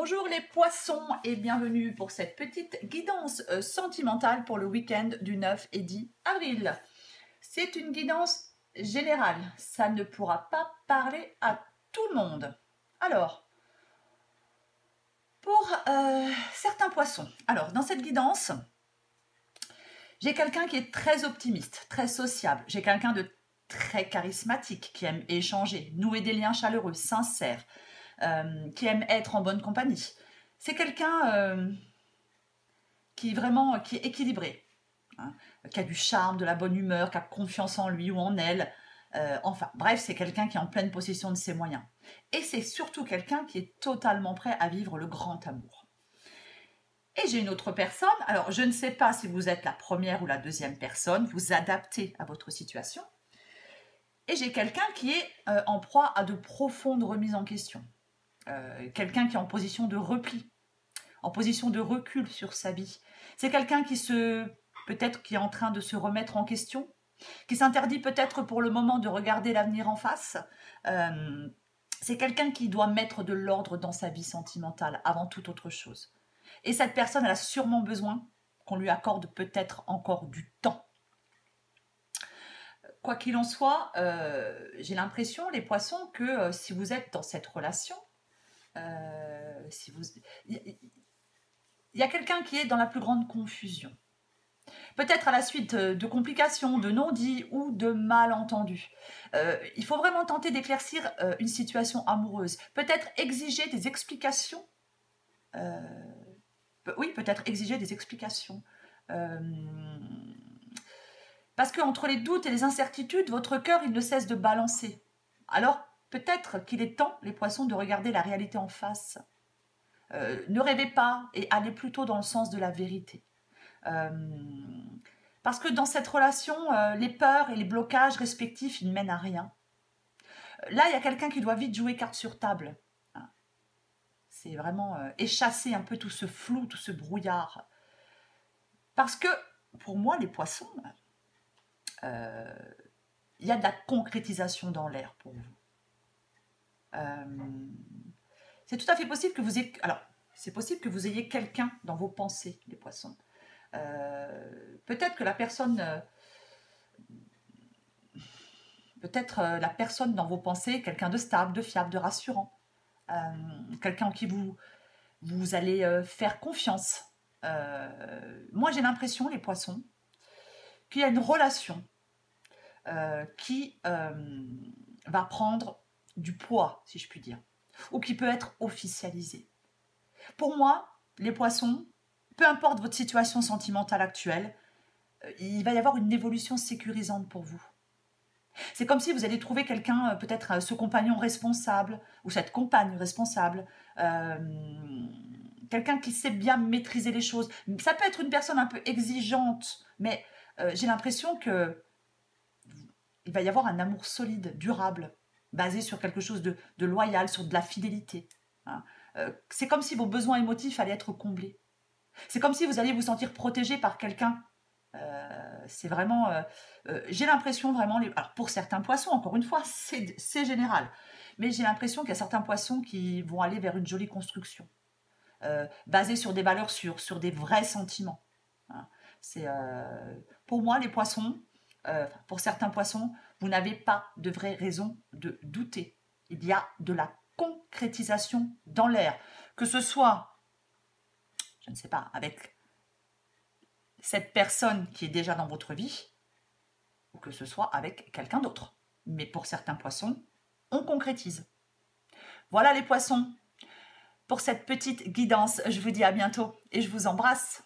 Bonjour les poissons et bienvenue pour cette petite guidance sentimentale pour le week-end du 9 et 10 avril. C'est une guidance générale, ça ne pourra pas parler à tout le monde. Alors, pour certains poissons, alors dans cette guidance, j'ai quelqu'un qui est très optimiste, très sociable, j'ai quelqu'un de très charismatique, qui aime échanger, nouer des liens chaleureux, sincères, qui aime être en bonne compagnie. C'est quelqu'un qui est équilibré, hein, qui a du charme, de la bonne humeur, qui a confiance en lui ou en elle. Enfin, bref, c'est quelqu'un qui est en pleine possession de ses moyens. Et c'est surtout quelqu'un qui est totalement prêt à vivre le grand amour. Et j'ai une autre personne, alors je ne sais pas si vous êtes la première ou la deuxième personne, vous adaptez à votre situation. Et j'ai quelqu'un qui est en proie à de profondes remises en question. Quelqu'un qui est en position de repli, en position de recul sur sa vie. C'est quelqu'un qui peut-être qui est en train de se remettre en question, qui s'interdit peut-être pour le moment de regarder l'avenir en face. C'est quelqu'un qui doit mettre de l'ordre dans sa vie sentimentale avant toute autre chose. Et cette personne, elle a sûrement besoin qu'on lui accorde peut-être encore du temps. Quoi qu'il en soit, j'ai l'impression, les poissons, que si vous êtes dans cette relation, il y a quelqu'un qui est dans la plus grande confusion. Peut-être à la suite de complications, de non-dits ou de malentendus. Il faut vraiment tenter d'éclaircir une situation amoureuse. Peut-être exiger des explications. Oui, peut-être exiger des explications. Parce qu'entre les doutes et les incertitudes, votre cœur, il ne cesse de balancer. Alors, peut-être qu'il est temps, les poissons, de regarder la réalité en face. Ne rêvez pas et allez plutôt dans le sens de la vérité. Parce que dans cette relation, les peurs et les blocages respectifs, ils ne mènent à rien. Là, il y a quelqu'un qui doit vite jouer carte sur table. C'est vraiment échasser un peu tout ce flou, tout ce brouillard. Parce que, pour moi, les poissons, il y a de la concrétisation dans l'air pour vous. C'est tout à fait possible que vous ayez... Alors, c'est possible que vous ayez quelqu'un dans vos pensées, les poissons. Peut-être que la personne... la personne dans vos pensées, quelqu'un de stable, de fiable, de rassurant. Quelqu'un en qui vous allez faire confiance. Moi, j'ai l'impression, les poissons, qu'il y a une relation qui va prendre du poids, si je puis dire, ou qui peut être officialisée. Pour moi, les poissons, peu importe votre situation sentimentale actuelle, il va y avoir une évolution sécurisante pour vous. C'est comme si vous alliez trouver quelqu'un, peut-être ce compagnon responsable, ou cette compagne responsable, quelqu'un qui sait bien maîtriser les choses. Ça peut être une personne un peu exigeante, mais j'ai l'impression que il va y avoir un amour solide, durable, basé sur quelque chose de loyal, sur de la fidélité. Hein. C'est comme si vos besoins émotifs allaient être comblés. C'est comme si vous alliez vous sentir protégé par quelqu'un. C'est vraiment... j'ai l'impression vraiment... Alors pour certains poissons, encore une fois, c'est général. Mais j'ai l'impression qu'il y a certains poissons qui vont aller vers une jolie construction. Basée sur des valeurs sûres, sur des vrais sentiments. Hein. Pour moi, les poissons... pour certains poissons, vous n'avez pas de vraie raison de douter. Il y a de la concrétisation dans l'air. Que ce soit, je ne sais pas, avec cette personne qui est déjà dans votre vie, ou que ce soit avec quelqu'un d'autre. Mais pour certains poissons, on concrétise. Voilà les poissons. Pour cette petite guidance, je vous dis à bientôt et je vous embrasse.